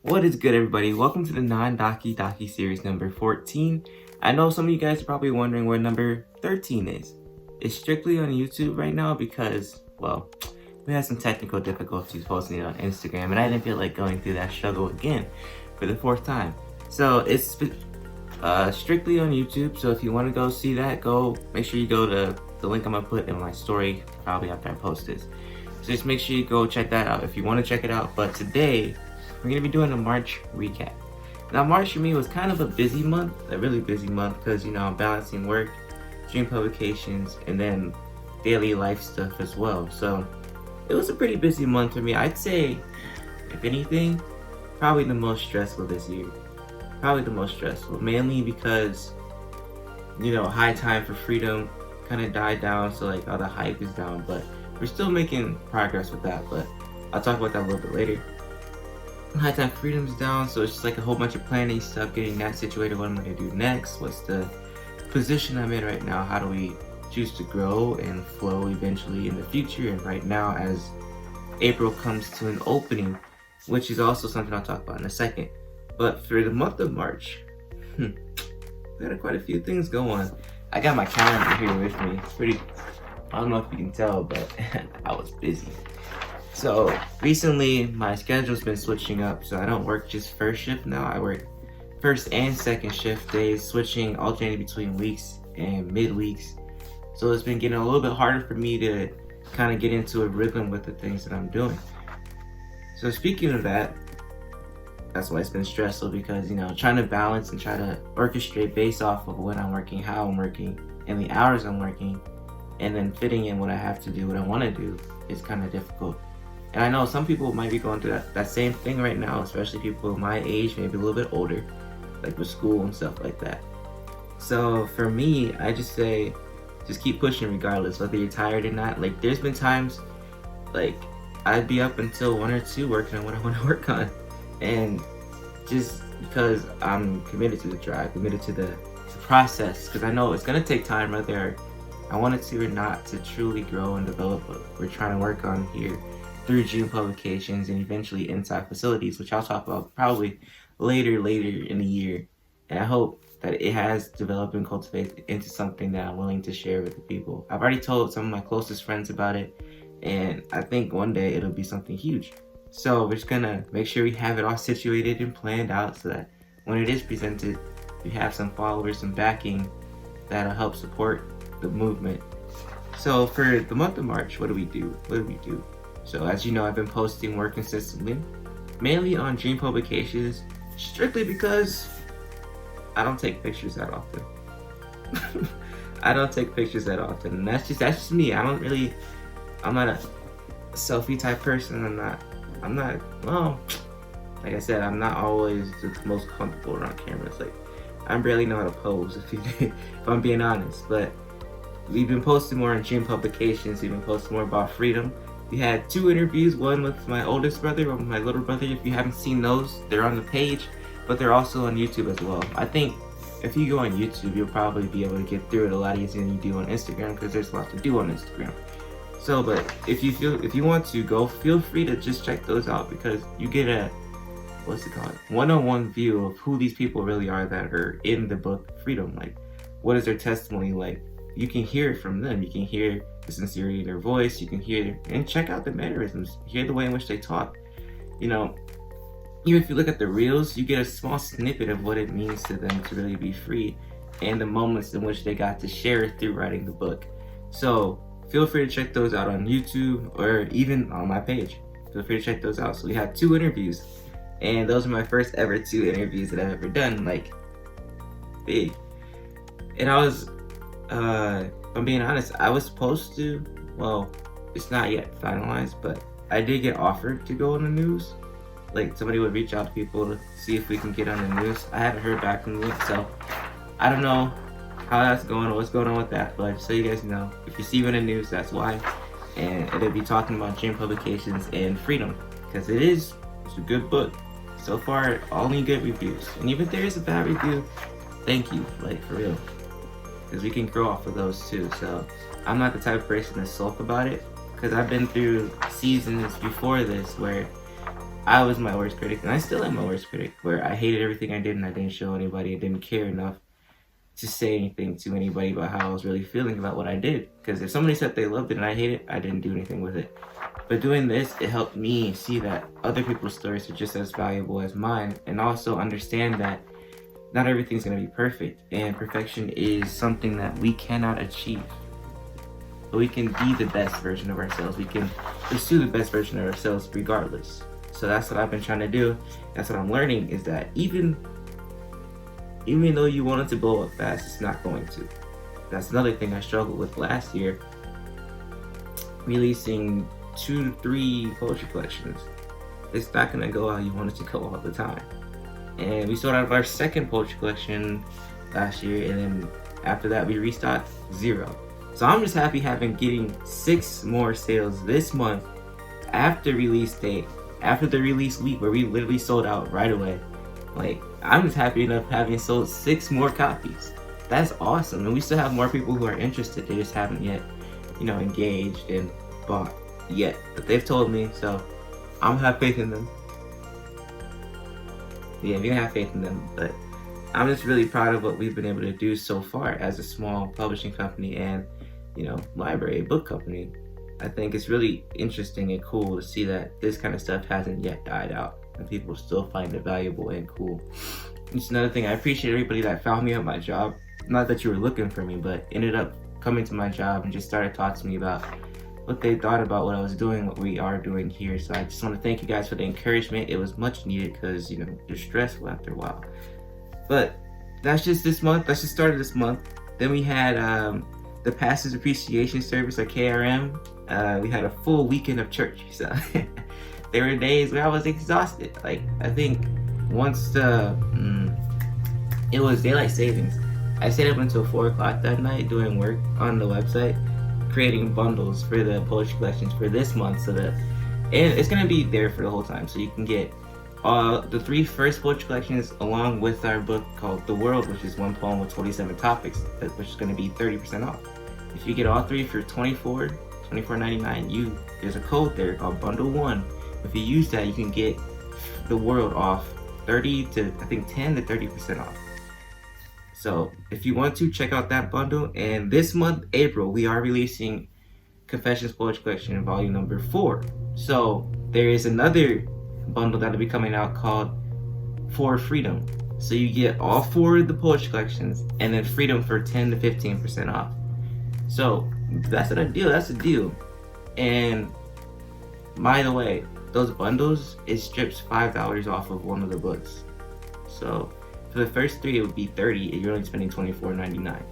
What is good, everybody? Welcome to the non-docu series number 14. I know some of you guys are probably wondering where number 13 is. It's strictly on YouTube right now because, well, we had some technical difficulties posting it on Instagram, and I didn't feel like going through that struggle again for the fourth time. So it's strictly on YouTube. So if you want to go see that, make sure you go to the link I'm gonna put in my story probably after I post this. So just make sure you go check that out if you want to check it out. But today, we're going to be doing a March recap. Now, March for me was kind of a busy month, a really busy month, because, I'm balancing work, dream publications, and then daily life stuff as well. So it was a pretty busy month for me. I'd say, if anything, probably the most stressful this year. Probably the most stressful, mainly because, High Time for Freedom kind of died down, so like all the hype is down, but we're still making progress with that, but I'll talk about that a little bit later. High Time Freedom's down, so it's just like a whole bunch of planning stuff, getting that situated. What am I gonna do next? What's the position I'm in right now? How do we choose to grow and flow eventually in the future? And right now, as April comes to an opening, which is also something I'll talk about in a second. But for the month of March, we got quite a few things going. I got my calendar here with me. I don't know if you can tell, but I was busy. So recently my schedule's been switching up, so I don't work just first shift now. I work first and second shift days, switching, alternating between weeks and mid-weeks. So it's been getting a little bit harder for me to kind of get into a rhythm with the things that I'm doing. So speaking of that, that's why it's been stressful, because trying to balance and try to orchestrate based off of when I'm working, how I'm working, and the hours I'm working, and then fitting in what I have to do, what I want to do, is kind of difficult. And I know some people might be going through that same thing right now, especially people my age, maybe a little bit older, like with school and stuff like that. So for me, I just say, just keep pushing regardless, whether you're tired or not. Like there's been times, like I'd be up until 1 or 2 working on what I want to work on. And just because I'm committed to the drive, committed to the process, because I know it's going to take time, whether I want it to or not, to truly grow and develop what we're trying to work on here through Dream Publications and eventually inside facilities, which I'll talk about probably later in the year. And I hope that it has developed and cultivated into something that I'm willing to share with the people. I've already told some of my closest friends about it, and I think one day it'll be something huge. So we're just gonna make sure we have it all situated and planned out so that when it is presented, we have some followers and backing that'll help support the movement. So for the month of March, what do we do? So as you know, I've been posting more consistently, mainly on Dream Publications, strictly because I don't take pictures that often. And that's just me. I'm not a selfie type person. Well, like I said, I'm not always the most comfortable around cameras. Like, I barely know how to pose, if I'm being honest. But we've been posting more on Dream Publications. We've been posting more about freedom. We had 2 interviews, one with my oldest brother, one with my little brother. If you haven't seen those, they're on the page, but they're also on YouTube as well. I think if you go on YouTube, you'll probably be able to get through it a lot easier than you do on Instagram, because there's a lot to do on Instagram. So, but if you want to feel free to just check those out, because you get a, one-on-one view of who these people really are that are in the book Freedom. Like, what is their testimony like? You can hear it from them. You can hear the sincerity in their voice. You can hear and check out the mannerisms. Hear the way in which they talk. Even if you look at the reels, you get a small snippet of what it means to them to really be free, and the moments in which they got to share it through writing the book. So feel free to check those out on YouTube or even on my page. Feel free to check those out. So we had 2 interviews, and those are my first ever 2 interviews that I've ever done, like big. And I was, if I'm being honest, I was supposed to, well, it's not yet finalized, but I did get offered to go on the news. Like, somebody would reach out to people to see if we can get on the news. I haven't heard back from them yet, so I don't know how that's going or what's going on with that, but so you guys know, if you see me in the news, that's why. And it'll be talking about Dream Publications and freedom, because it's a good book. So far, only good reviews. And even if there is a bad review, thank you, like, for real. Because we can grow off of those too. So I'm not the type of person to sulk about it, because I've been through seasons before this where I was my worst critic, and I still am my worst critic, where I hated everything I did and I didn't show anybody. I didn't care enough to say anything to anybody about how I was really feeling about what I did. Because if somebody said they loved it and I hate it, I didn't do anything with it. But doing this, it helped me see that other people's stories are just as valuable as mine, and also understand that not everything's going to be perfect, and perfection is something that we cannot achieve. But we can be the best version of ourselves. We can pursue the best version of ourselves regardless. So that's what I've been trying to do. That's what I'm learning, is that even though you want it to blow up fast, it's not going to. That's another thing I struggled with last year. Releasing 2 to 3 poetry collections. It's not gonna go how you want it to go all the time. And we sold out of our second poetry collection last year, and then after that we restocked 0. So I'm just happy getting 6 more sales this month after release date, after the release week where we literally sold out right away. Like, I'm just happy enough having sold 6 more copies. That's awesome. And we still have more people who are interested. They just haven't yet, engaged and bought yet. But they've told me, so I'm gonna have faith in them. Yeah, we're gonna have faith in them. But I'm just really proud of what we've been able to do so far as a small publishing company and, library, book company. I think it's really interesting and cool to see that this kind of stuff hasn't yet died out and people still find it valuable and cool. It's another thing. I appreciate everybody that found me at my job. Not that you were looking for me, but ended up coming to my job and just started talking to me about what they thought about what I was doing, what we are doing here. So I just want to thank you guys for the encouragement. It was much needed because, you're stressful after a while. But that's just this month. That's just started this month. Then we had the Pastors Appreciation Service, or KRM. We had a full weekend of church. So there were days where I was exhausted. Like, I think once it was daylight savings, I stayed up until 4 o'clock that night doing work on the website, creating bundles for the poetry collections for this month, so that, and it's gonna be there for the whole time, so you can get the 3 first poetry collections along with our book called The World, which is 1 poem with 27 topics, which is gonna be 30% off. If you get all 3 for $24.99, there's a code there called Bundle 1. If you use that, you can get The World off 10 to 30% off. So if you want to, check out that bundle. And this month, April, we are releasing Confessions Poetry Collection volume number 4. So there is another bundle that'll be coming out called For Freedom. So you get all 4 of the poetry collections and then freedom for 10 to 15% off. So that's a deal. That's a deal. And by the way, those bundles, it strips $5 off of one of the books. So for the first 3, it would be $30, and you're only spending $24.99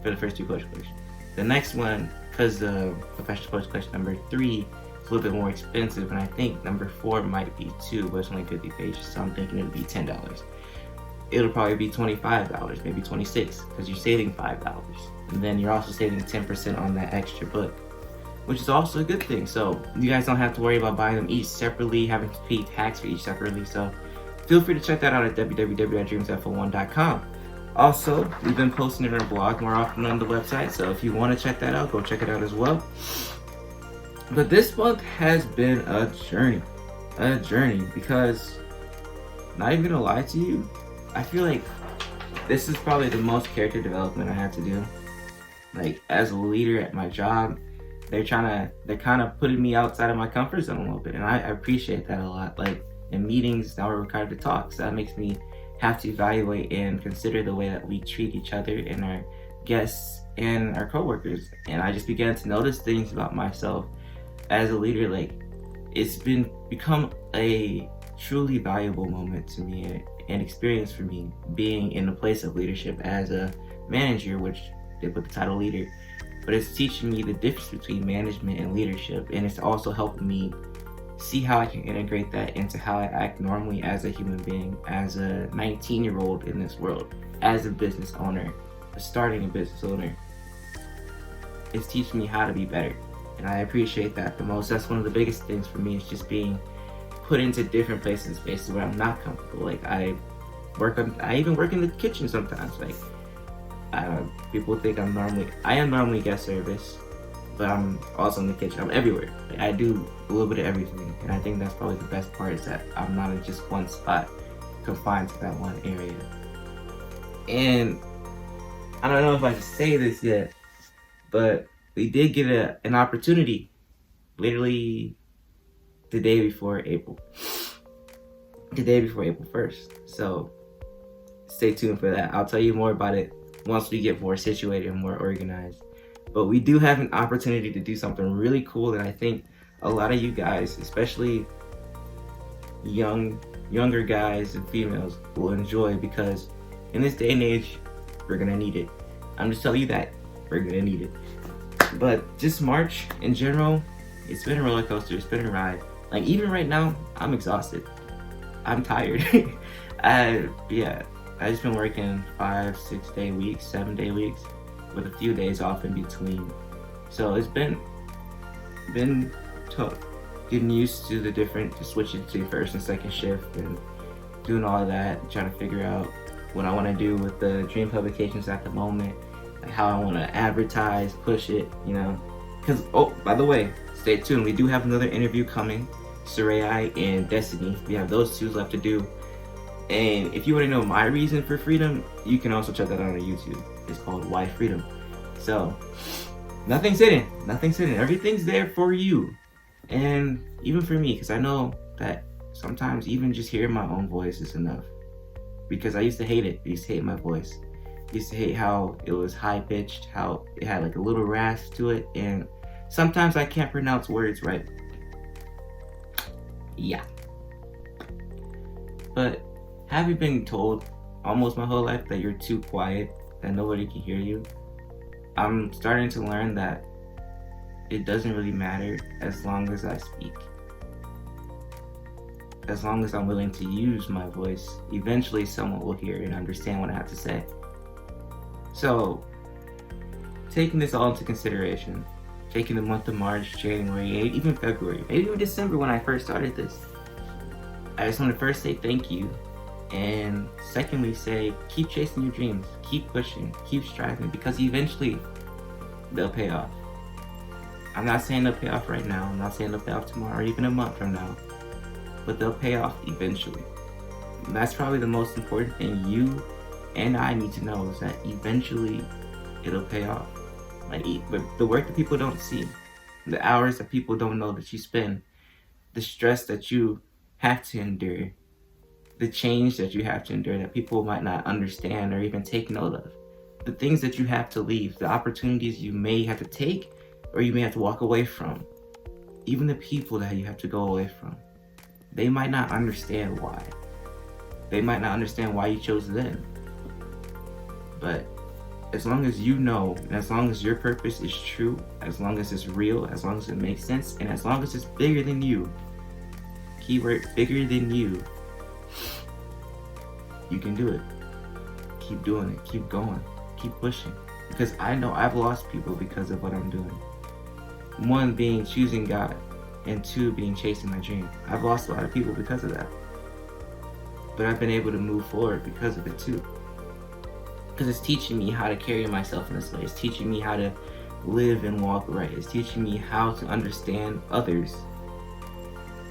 for the first 2 poetry collections. The next one, because the Professional Poetry Collection number 3 is a little bit more expensive, and I think number 4 might be too, but it's only 50 pages, so I'm thinking it'll be $10. It'll probably be $25, maybe $26, because you're saving $5. And then you're also saving 10% on that extra book, which is also a good thing. So you guys don't have to worry about buying them each separately, having to pay tax for each separately. So feel free to check that out at www.dreamsf1.com. Also, we've been posting it on our blog more often on the website, so if you want to check that out, go check it out as well. But this month has been a journey, because, not even gonna lie to you, I feel like this is probably the most character development I had to do. Like, as a leader at my job, they're kind of putting me outside of my comfort zone a little bit, and I appreciate that a lot. Like, in meetings, now we're required to talk, so that makes me have to evaluate and consider the way that we treat each other and our guests and our coworkers. And I just began to notice things about myself as a leader. Like, it's become a truly valuable moment to me, an experience for me, being in a place of leadership as a manager, which they put the title leader. But it's teaching me the difference between management and leadership, and it's also helping me see how I can integrate that into how I act normally as a human being, as a 19-year-old in this world, as a business owner, starting a business owner. It's teaching me how to be better, and I appreciate that the most. That's one of the biggest things for me, is just being put into different places and spaces where I'm not comfortable. Like, I even work in the kitchen sometimes. Like, people think I am normally guest service, but I'm also in the kitchen. I'm everywhere. Like, I do a little bit of everything, and I think that's probably the best part, is that I'm not in just one spot, confined to that one area. And I don't know if I should say this yet, but we did get an opportunity literally the day before April 1st. So stay tuned for that. I'll tell you more about it once we get more situated and more organized. But we do have an opportunity to do something really cool that I think a lot of you guys, especially younger guys and females, will enjoy, because in this day and age, we're gonna need it. I'm just telling you that we're gonna need it. But just March in general, it's been a roller coaster. It's been a ride. Like, even right now, I'm exhausted. I'm tired. I just been working 5, 6 day weeks, 7 day weeks, with a few days off in between. So it's been tough getting used to the switching to first and second shift and doing all of that, trying to figure out what I want to do with the Dream Publications at the moment, like how I want to advertise, push it, you know. Because, oh, by the way, stay tuned. We do have another interview coming, Sarai and Destiny. We have those two left to do. And if you want to know my reason for freedom, you can also check that out on YouTube. It's called Why Freedom. So, nothing's hidden. Everything's there for you. And even for me, because I know that sometimes even just hearing my own voice is enough. Because I used to hate it. I used to hate my voice. I used to hate how it was high-pitched, how it had like a little rasp to it, and sometimes I can't pronounce words right. Yeah. But have you been told almost my whole life that you're too quiet, that nobody can hear you? I'm starting to learn that it doesn't really matter as long as I speak. As long as I'm willing to use my voice, eventually someone will hear and understand what I have to say. So, taking this all into consideration, taking the month of March, January, even February, maybe even December when I first started this, I just want to first say thank you, and secondly say keep chasing your dreams, keep pushing, keep striving, because eventually they'll pay off. I'm not saying they'll pay off right now, I'm not saying they'll pay off tomorrow or even a month from now, but they'll pay off eventually. And that's probably the most important thing you and I need to know, is that eventually it'll pay off. Like, the work that people don't see, the hours that people don't know that you spend, the stress that you have to endure, the change that you have to endure that people might not understand or even take note of, the things that you have to leave, the opportunities you may have to take or you may have to walk away from, even the people that you have to go away from. They might not understand why. They might not understand why you chose them. But as long as you know, and as long as your purpose is true, as long as it's real, as long as it makes sense, and as long as it's bigger than you, keyword bigger than you can do it. Keep doing it, keep going, keep pushing. Because I know I've lost people because of what I'm doing. One being choosing God, and two being chasing my dream. I've lost a lot of people because of that. But I've been able to move forward because of it too. Because it's teaching me how to carry myself in this way. It's teaching me how to live and walk right. It's teaching me how to understand others,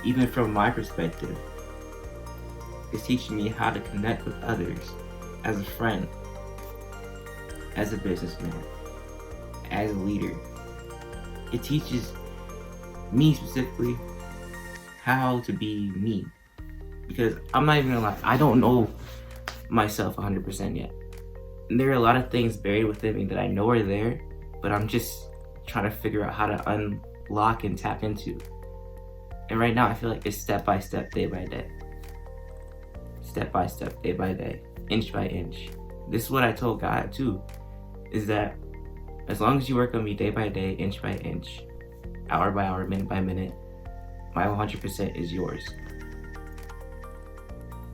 even from my perspective. It's teaching me how to connect with others as a friend, as a businessman, as a leader. It teaches me specifically how to be me. Because I'm not even gonna lie, I don't know myself 100% yet. And there are a lot of things buried within me that I know are there, but I'm just trying to figure out how to unlock and tap into. And right now I feel like it's step by step, day by day. Step by step, day by day, inch by inch. This is what I told God too, is that as long as you work on me day by day, inch by inch, hour by hour, minute by minute, my 100% is yours.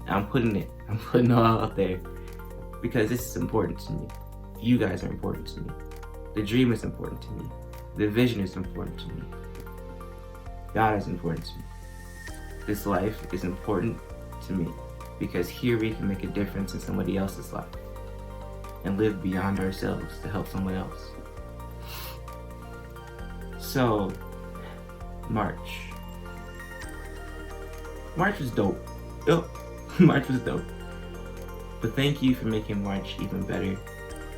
I'm putting it all out there because this is important to me. You guys are important to me. The dream is important to me. The vision is important to me. God is important to me. This life is important to me because here we can make a difference in somebody else's life and live beyond ourselves to help someone else. So, March was dope. Oh, March was dope. But thank you for making March even better.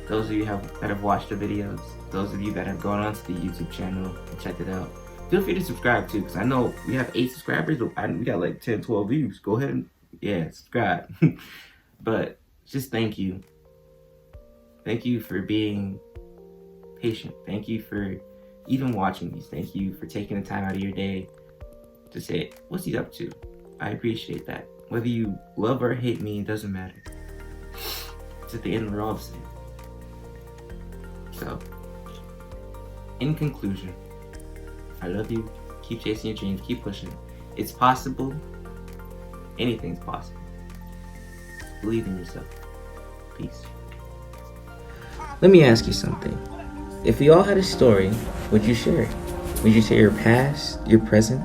Those of you that have watched the videos, those of you that have gone onto the YouTube channel and checked it out, feel free to subscribe too, because I know we have 8 subscribers, but we got like 10, 12 views. Go ahead and, subscribe. But just thank you. Thank you for being patient. Thank you for even watching these. Thank you for taking the time out of your day to say, what's he up to? I appreciate that. Whether you love or hate me, it doesn't matter. It's at the end, we're all the same. So, in conclusion, I love you. Keep chasing your dreams. Keep pushing. It's possible. Anything's possible. Believe in yourself. Peace. Let me ask you something. If we all had a story, would you share it? Would you share your past, your present,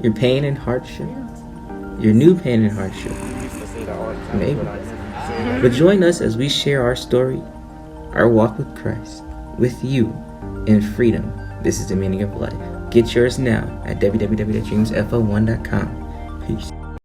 your pain and hardship, your new pain and hardship? Maybe. But join us as we share our story, our walk with Christ, with you, in freedom. This is the meaning of life. Get yours now at www.dreamsfo1.com. Peace.